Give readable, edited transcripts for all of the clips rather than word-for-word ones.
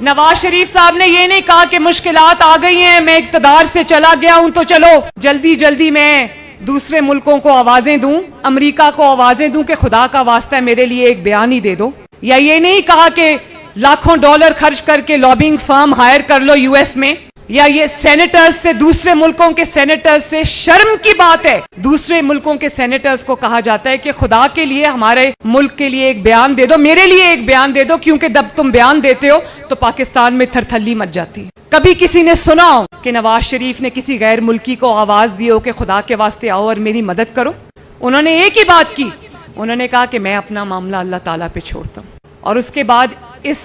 نواز شریف صاحب نے یہ نہیں کہا کہ مشکلات آ گئی ہیں، میں اقتدار سے چلا گیا ہوں تو چلو جلدی جلدی میں دوسرے ملکوں کو آوازیں دوں، امریکہ کو آوازیں دوں کہ خدا کا واسطہ ہے میرے لیے ایک بیان ہی دے دو، یا یہ نہیں کہا کہ لاکھوں ڈالر خرچ کر کے لابنگ فرم ہائر کر لو یو ایس میں، یا یہ سینیٹرز سے، دوسرے ملکوں کے سینیٹرز سے شرم کی بات ہے، دوسرے ملکوں کے سینیٹرز کو کہا جاتا ہے کہ خدا کے لیے ہمارے ملک کے لیے ایک بیان دے دو، میرے لیے ایک بیان دے دو، کیونکہ جب تم بیان دیتے ہو تو پاکستان میں تھرتھلی مچ جاتی ہے۔ کبھی کسی نے سنا ہو کہ نواز شریف نے کسی غیر ملکی کو آواز دی ہو کہ خدا کے واسطے آؤ اور میری مدد کرو؟ انہوں نے ایک ہی بات کی، انہوں نے کہا کہ میں اپنا معاملہ اللہ تعالیٰ پہ چھوڑتا ہوں، اور اس کے بعد اس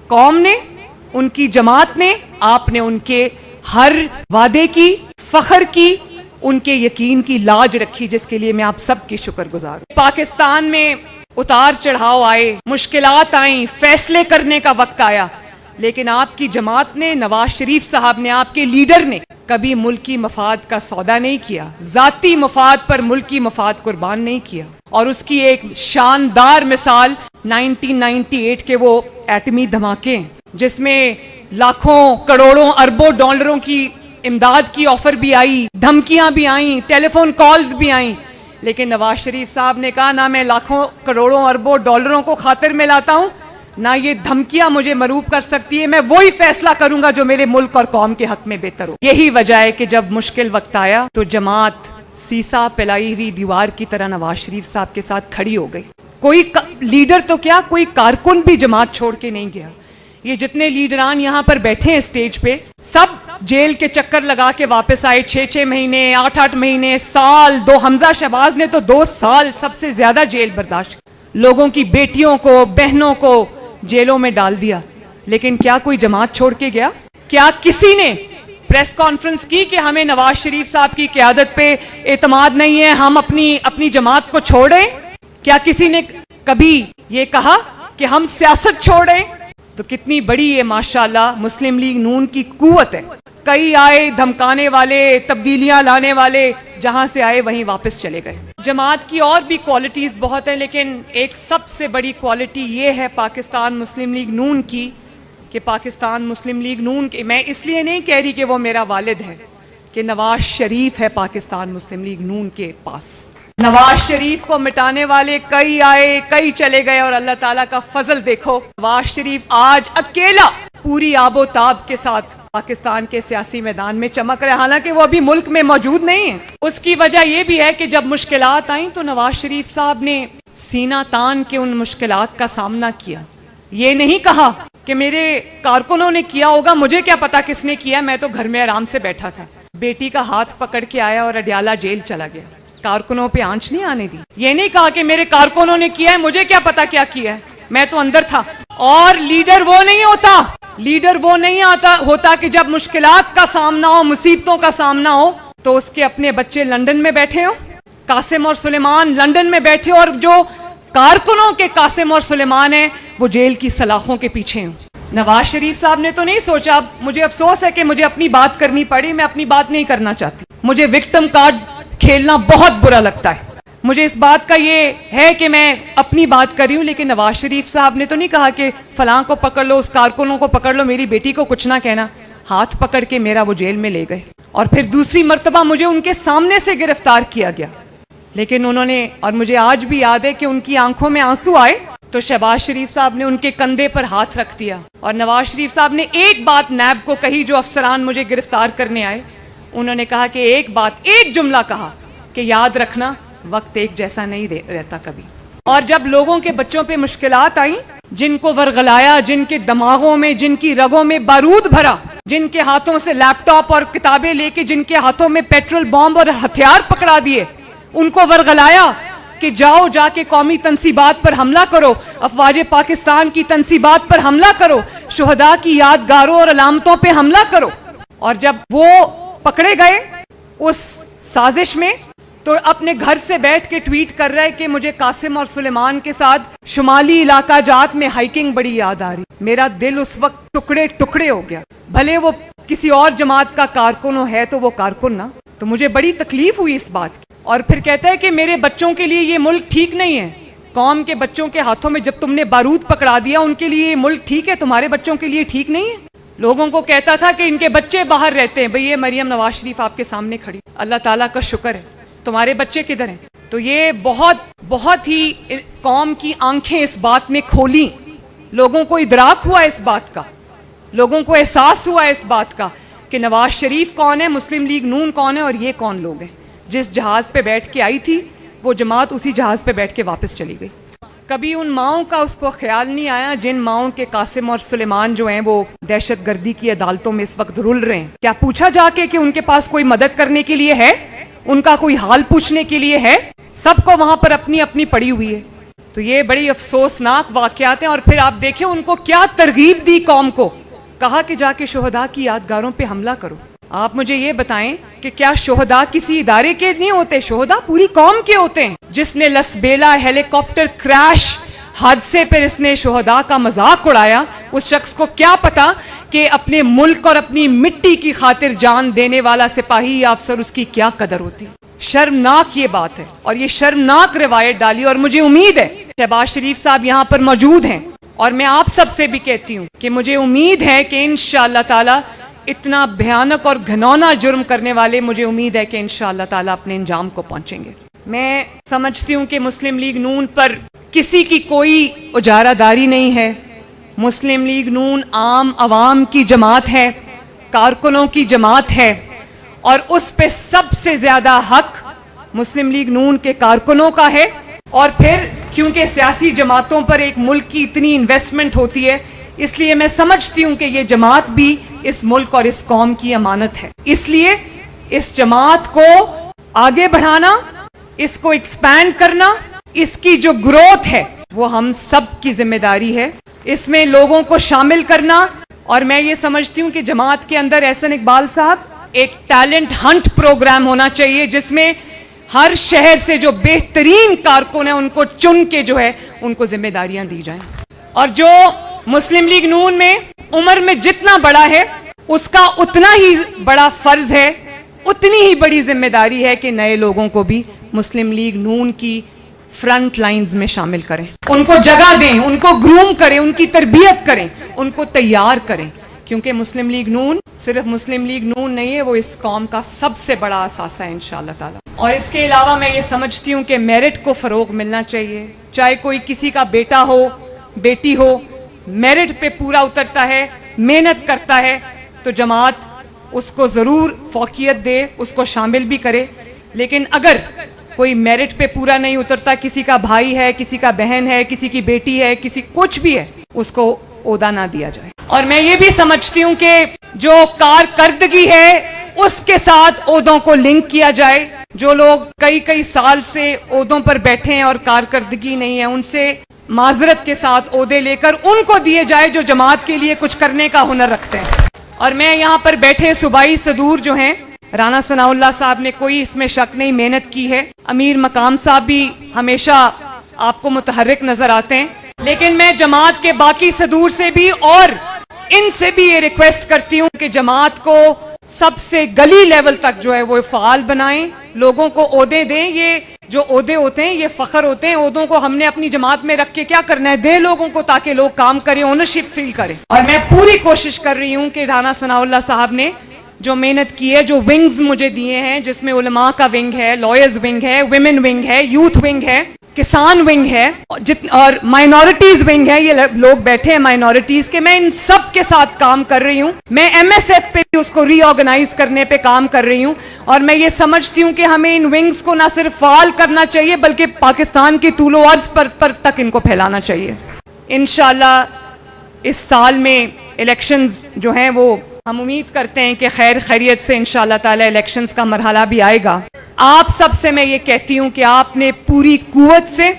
قوم نے، ان کی جماعت نے، آپ نے ان کے ہر وعدے کی، فخر کی، ان کے یقین کی لاج رکھی، جس کے لیے میں آپ سب کی شکر گزار ہوں۔ پاکستان میں اتار چڑھاؤ آئے، مشکلات آئیں، فیصلے کرنے کا وقت آیا، لیکن آپ کی جماعت نے، نواز شریف صاحب نے، آپ کے لیڈر نے کبھی ملکی مفاد کا سودا نہیں کیا، ذاتی مفاد پر ملکی مفاد قربان نہیں کیا، اور اس کی ایک شاندار مثال 1998 کے وہ ایٹمی دھماکے، جس میں لاکھوں کروڑوں اربوں ڈالروں کی امداد کی آفر بھی آئی، دھمکیاں بھی آئیں، ٹیلی فون کالز بھی آئیں، لیکن نواز شریف صاحب نے کہا نہ میں لاکھوں کروڑوں اربوں ڈالروں کو خاطر میں لاتا ہوں، نہ یہ دھمکیاں مجھے مروب کر سکتی ہے، میں وہی فیصلہ کروں گا جو میرے ملک اور قوم کے حق میں بہتر ہو۔ یہی وجہ ہے کہ جب مشکل وقت آیا تو جماعت سیسا پلائی ہوئی دیوار کی طرح نواز شریف صاحب کے ساتھ کھڑی ہو گئی۔ کوئی لیڈر تو کیا، کوئی کارکن بھی جماعت چھوڑ کے نہیں گیا۔ یہ جتنے لیڈران یہاں پر بیٹھے ہیں اسٹیج پہ، سب جیل کے چکر لگا کے واپس آئے، 6 مہینے، 8 مہینے، سال، حمزہ شہباز نے تو 2 سال سب سے زیادہ جیل برداشت، لوگوں کی بیٹیوں کو، بہنوں کو جیلوں میں ڈال دیا، لیکن کیا کوئی جماعت چھوڑ کے گیا؟ کیا کسی نے پریس کانفرنس کی کہ ہمیں نواز شریف صاحب کی قیادت پہ اعتماد نہیں ہے، ہم اپنی جماعت کو چھوڑیں؟ کیا کسی نے کبھی یہ کہا کہ ہم سیاست چھوڑیں؟ تو کتنی بڑی یہ ماشاءاللہ مسلم لیگ نون کی قوت ہے۔ کئی آئے دھمکانے والے، تبدیلیاں لانے والے، جہاں سے آئے وہیں واپس چلے گئے۔ جماعت کی اور بھی کوالٹیز بہت ہیں، لیکن ایک سب سے بڑی کوالٹی یہ ہے پاکستان مسلم لیگ نون کی کہ پاکستان مسلم لیگ نون کے، میں اس لیے نہیں کہہ رہی کہ وہ میرا والد ہے، کہ نواز شریف ہے پاکستان مسلم لیگ نون کے پاس۔ نواز شریف کو مٹانے والے کئی آئے، کئی چلے گئے، اور اللہ تعالیٰ کا فضل دیکھو، نواز شریف آج اکیلا پوری آب و تاب کے ساتھ پاکستان کے سیاسی میدان میں چمک رہے، حالانکہ وہ ابھی ملک میں موجود نہیں ہے۔ اس کی وجہ یہ بھی ہے کہ جب مشکلات آئیں تو نواز شریف صاحب نے سینہ تان کے ان مشکلات کا سامنا کیا، یہ نہیں کہا کہ میرے کارکنوں نے کیا ہوگا، مجھے کیا پتا کس نے کیا، میں تو گھر میں آرام سے بیٹھا تھا۔ بیٹی کا ہاتھ پکڑ کے آیا اور اڈیالہ جیل چلا گیا، کارکنوں پہ آنچ نہیں آنے دی۔ یہ نہیں کہا کہ میرے کارکنوں نے کیا ہے، مجھے کیا پتا کیا کیا ہے، میں تو اندر تھا۔ اور لیڈر وہ نہیں ہوتا کہ جب مشکلات کا سامنا ہو، مصیبتوں کا سامنا ہو، تو اس کے اپنے بچے لندن میں بیٹھے ہوں، قاسم اور سلیمان لندن میں بیٹھے، اور جو کارکنوں کے قاسم اور سلیمان ہیں وہ جیل کی سلاخوں کے پیچھے ہوں۔ نواز شریف صاحب نے تو نہیں سوچا، مجھے افسوس ہے کہ مجھے اپنی بات کرنی پڑی، میں اپنی بات نہیں کرنا چاہتی، مجھے وکٹم کارڈ کھیلنا بہت برا لگتا ہے، مجھے اس بات کا یہ ہے کہ میں اپنی بات کر رہی ہوں، لیکن نواز شریف صاحب نے تو نہیں کہا کہ فلاں کو پکڑ لو، اس کارکنوں کو پکڑ لو، میری بیٹی کو کچھ نہ کہنا، ہاتھ پکڑ کے میرا وہ جیل میں لے گئے، اور پھر دوسری مرتبہ مجھے ان کے سامنے سے گرفتار کیا گیا، لیکن انہوں نے، اور مجھے آج بھی یاد ہے کہ ان کی آنکھوں میں آنسو آئے تو شہباز شریف صاحب نے ان کے کندھے پر ہاتھ رکھ دیا، اور نواز شریف صاحب نے ایک بات نیب کو کہی، جو افسران مجھے گرفتار کرنے آئے، انہوں نے کہا کہ ایک جملہ کہا کہ یاد رکھنا وقت ایک جیسا نہیں رہتا کبھی۔ اور جب لوگوں کے بچوں پہ مشکلات آئیں، جن کو ورغلایا، جن کے دماغوں میں، جن کی رگوں میں بارود بھرا، جن کے ہاتھوں سے لیپ ٹاپ اور کتابیں لے کے، جن کے ہاتھوں میں پیٹرول بم اور ہتھیار پکڑا دیے، ان کو ورغلایا کہ جاؤ جا کے قومی تنصیبات پر حملہ کرو، افواج پاکستان کی تنصیبات پر حملہ کرو، شہداء کی یادگاروں اور علامتوں پہ حملہ کرو، اور جب وہ پکڑے گئے اس سازش میں، تو اپنے گھر سے بیٹھ کے ٹویٹ کر رہا ہے کہ مجھے قاسم اور سلیمان کے ساتھ شمالی علاقہ جات میں ہائیکنگ بڑی یاد آ رہی، میرا دل اس وقت ٹکڑے ٹکڑے ہو گیا، بھلے وہ کسی اور جماعت کا کارکن ہے تو وہ کارکن نا، تو مجھے بڑی تکلیف ہوئی اس بات کی۔ اور پھر کہتا ہے کہ میرے بچوں کے لیے یہ ملک ٹھیک نہیں ہے، قوم کے بچوں کے ہاتھوں میں جب تم نے بارود پکڑا دیا، ان کے لیے یہ ملک ٹھیک ہے، تمہارے بچوں کے لیے ٹھیک نہیں ہے؟ لوگوں کو کہتا تھا کہ ان کے بچے باہر رہتے ہیں، بھئی یہ مریم نواز شریف آپ کے سامنے کھڑی، اللہ تعالیٰ کا شکر ہے، تمہارے بچے کدھر ہیں؟ تو یہ بہت ہی قوم کی آنکھیں اس بات نے کھولی، لوگوں کو ادراک ہوا اس بات کا، لوگوں کو احساس ہوا اس بات کا کہ نواز شریف کون ہے، مسلم لیگ نون کون ہے، اور یہ کون لوگ ہیں۔ جس جہاز پہ بیٹھ کے آئی تھی وہ جماعت اسی جہاز پہ بیٹھ کے واپس چلی گئی۔ کبھی ان ماؤں کا اس کو خیال نہیں آیا جن ماؤں کے قاسم اور سلیمان جو ہیں وہ دہشت گردی کی عدالتوں میں اس وقت رول رہے ہیں؟ کیا پوچھا جا کے کہ ان کے پاس کوئی مدد کرنے کے لیے ہے، ان کا کوئی حال پوچھنے کے لیے ہے؟ سب کو وہاں پر اپنی اپنی پڑی ہوئی ہے۔ تو یہ بڑی افسوسناک واقعات ہیں۔ اور پھر آپ دیکھیں ان کو کیا ترغیب دی قوم کو، کہا کہ جا کے شہداء کی یادگاروں پہ حملہ کرو۔ آپ مجھے یہ بتائیں کہ کیا شہداء کسی ادارے کے نہیں ہوتے؟ شہداء پوری قوم کے ہوتے ہیں۔ جس نے لسبیلا ہیلی کاپٹر کریش حادثے پر اس نے شہداء کا مذاق اڑایا، اس شخص کو کیا پتا کہ اپنے ملک اور اپنی مٹی کی خاطر جان دینے والا سپاہی یا افسر اس کی کیا قدر ہوتی۔ شرمناک یہ بات ہے، اور یہ شرمناک روایت ڈالی، اور مجھے امید ہے شہباز شریف صاحب یہاں پر موجود ہیں، اور میں آپ سب سے بھی کہتی ہوں کہ مجھے امید ہے کہ انشاءاللہ تعالی اتنا بھیانک اور گھنونا جرم کرنے والے، مجھے امید ہے کہ انشاءاللہ تعالی اپنے انجام کو پہنچیں گے۔ میں سمجھتی ہوں کہ مسلم لیگ نون پر کسی کی کوئی اجارہ داری نہیں ہے۔ مسلم لیگ نون عام عوام کی جماعت ہے، کارکنوں کی جماعت ہے، اور اس پہ سب سے زیادہ حق مسلم لیگ نون کے کارکنوں کا ہے۔ اور پھر کیونکہ سیاسی جماعتوں پر ایک ملک کی اتنی انویسٹمنٹ ہوتی ہے، اس لیے میں سمجھتی ہوں کہ یہ جماعت بھی اس ملک اور اس قوم کی امانت ہے۔ اس لیے اس جماعت کو آگے بڑھانا، اس کو ایکسپینڈ کرنا، اس کی جو گروتھ ہے وہ ہم سب کی ذمہ داری ہے۔ اس میں لوگوں کو شامل کرنا، اور میں یہ سمجھتی ہوں کہ جماعت کے اندر احسن اقبال صاحب ایک ٹیلنٹ ہنٹ پروگرام ہونا چاہیے، جس میں ہر شہر سے جو بہترین کارکن ہیں ان کو چن کے جو ہے ان کو ذمہ داریاں دی جائیں۔ اور جو مسلم لیگ نون میں عمر میں جتنا بڑا ہے اس کا اتنا ہی بڑا فرض ہے، اتنی ہی بڑی ذمہ داری ہے کہ نئے لوگوں کو بھی مسلم لیگ نون کی فرنٹ لائنز میں شامل کریں، ان کو جگہ دیں، ان کو گروم کریں، ان کی تربیت کریں، ان کو تیار کریں، کیونکہ مسلم لیگ نون صرف مسلم لیگ نون نہیں ہے، وہ اس قوم کا سب سے بڑا اثاثہ ہے انشاءاللہ تعالی۔ اور اس کے علاوہ میں یہ سمجھتی ہوں کہ میرٹ کو فروغ ملنا چاہیے، چاہے کوئی کسی کا بیٹا ہو بیٹی ہو، میرٹ پہ پورا اترتا ہے، محنت کرتا ہے، تو جماعت اس کو ضرور فوقیت دے، اس کو شامل بھی کرے۔ لیکن اگر کوئی میرٹ پہ پورا نہیں اترتا، کسی کا بھائی ہے، کسی کا بہن ہے، کسی کی بیٹی ہے، کسی کچھ بھی ہے، اس کو عہدہ نہ دیا جائے۔ اور میں یہ بھی سمجھتی ہوں کہ جو کارکردگی ہے اس کے ساتھ عہدوں کو لنک کیا جائے۔ جو لوگ کئی سال سے عہدوں پر بیٹھے ہیں اور کارکردگی نہیں ہے، ان سے معذرت کے ساتھ عہدے لے کر ان کو دیے جائے جو جماعت کے لیے کچھ کرنے کا ہنر رکھتے ہیں۔ اور میں یہاں پر بیٹھے صوبائی صدور جو ہیں، رانا ثناء اللہ صاحب نے کوئی اس میں شک نہیں، محنت کی ہے، امیر مقام صاحب بھی ہمیشہ آپ کو متحرک نظر آتے ہیں، لیکن میں جماعت کے باقی صدور سے بھی اور ان سے بھی یہ ریکویسٹ کرتی ہوں کہ جماعت کو سب سے گلی لیول تک جو ہے وہ فعال بنائیں، لوگوں کو عہدے دیں۔ یہ جو عہدے ہوتے ہیں یہ فخر ہوتے ہیں، عہدوں کو ہم نے اپنی جماعت میں رکھ کے کیا کرنا ہے، دے لوگوں کو تاکہ لوگ کام کریں، اونرشپ فیل کریں۔ اور میں پوری کوشش کر رہی ہوں کہ رانا ثناء اللہ صاحب نے جو محنت کی ہے، جو ونگز مجھے دیے ہیں، جس میں علماء کا ونگ ہے، لائرز ونگ ہے، ویمن ونگ ہے، یوتھ ونگ ہے، کسان ونگ ہے، اور مائنورٹیز ونگ ہے، یہ لوگ بیٹھے ہیں مائنورٹیز کے، میں ان سب کے ساتھ کام کر رہی ہوں۔ میں ایم ایس ایف پہ بھی اس کو ری آرگنائز کرنے پہ کام کر رہی ہوں، اور میں یہ سمجھتی ہوں کہ ہمیں ان ونگز کو نہ صرف فعال کرنا چاہیے بلکہ پاکستان کی طول و عرض پر تک ان کو پھیلانا چاہیے۔ انشاءاللہ اس سال میں الیکشنز جو ہیں وہ ہم امید کرتے ہیں کہ خیر خیریت سے انشاءاللہ تعالی الیکشنز کا مرحلہ بھی آئے گا۔ آپ سب سے میں یہ کہتی ہوں کہ آپ نے پوری قوت سے،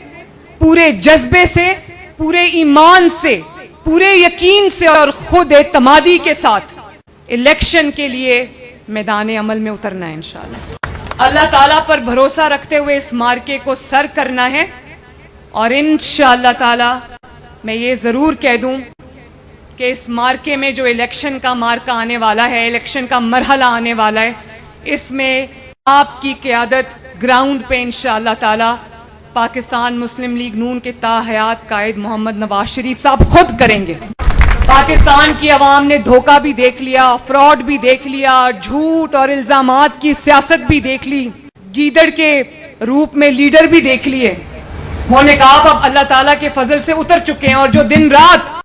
پورے جذبے سے، پورے ایمان سے، پورے یقین سے اور خود اعتمادی کے ساتھ الیکشن کے لیے میدان عمل میں اترنا ہے انشاءاللہ۔ اللہ تعالیٰ پر بھروسہ رکھتے ہوئے اس مارکے کو سر کرنا ہے، اور انشاءاللہ تعالیٰ میں یہ ضرور کہہ دوں کہ اس مارکے میں جو الیکشن کا مارکہ آنے والا ہے، الیکشن کا مرحلہ آنے والا ہے، اس میں آپ کی قیادت گراؤنڈ پہ انشاءاللہ تعالی پاکستان مسلم لیگ نون کے تاحیات قائد محمد نواز شریف صاحب خود کریں گے. پاکستان کی عوام نے دھوکہ بھی دیکھ لیا, فراڈ بھی دیکھ لیا, جھوٹ اور الزامات کی سیاست بھی دیکھ لی, گیدڑ کے روپ میں لیڈر بھی دیکھ لیے. انہوں نے کہا اب اللہ تعالیٰ کے فضل سے اتر چکے ہیں, اور جو دن رات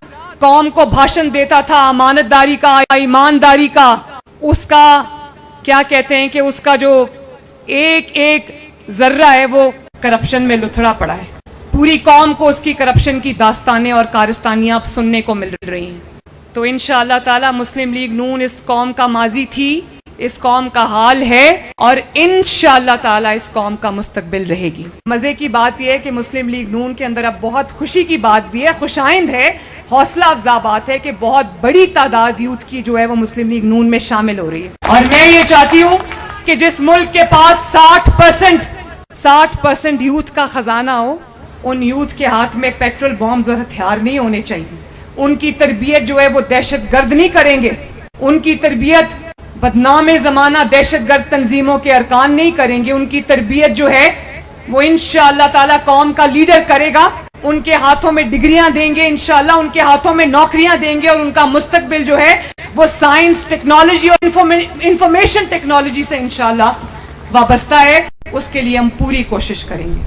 قوم کو بھاشن دیتا تھا امانت داری کا, ایمانداری کا, اس کا کیا کہتے ہیں کہ اس کا جو ایک ایک ذرہ ہے وہ کرپشن میں لتھڑا پڑا ہے. پوری قوم کو اس کی کرپشن کی داستانیں اور کارستانیاں اب سننے کو مل رہی ہیں. تو انشاءاللہ تعالی مسلم لیگ نون اس قوم کا ماضی تھی, اس قوم کا حال ہے, اور انشاءاللہ تعالی اس قوم کا مستقبل رہے گی. مزے کی بات یہ ہے کہ مسلم لیگ نون کے اندر اب بہت خوشی کی بات بھی ہے, خوش آئند ہے, حوصلہ افزا بات ہے کہ بہت بڑی تعداد یوتھ کی جو ہے وہ مسلم لیگ نون میں شامل ہو رہی ہے. اور میں یہ چاہتی ہوں کہ جس ملک کے پاس 60% یوتھ کا خزانہ ہو, ان یوتھ کے ہاتھ میں پیٹرول بامز اور ہتھیار نہیں ہونے چاہیے. ان کی تربیت جو ہے وہ دہشت گرد نہیں کریں گے, ان کی تربیت بدنام زمانہ دہشت گرد تنظیموں کے ارکان نہیں کریں گے. ان کی تربیت جو ہے وہ انشاءاللہ تعالی قوم کا لیڈر کرے گا. ان کے ہاتھوں میں ڈگریاں دیں گے انشاءاللہ, ان کے ہاتھوں میں نوکریاں دیں گے, اور ان کا مستقبل جو ہے وہ سائنس, ٹیکنالوجی اور انفارمیشن ٹیکنالوجی سے انشاءاللہ وابستہ ہے. اس کے لیے ہم پوری کوشش کریں گے.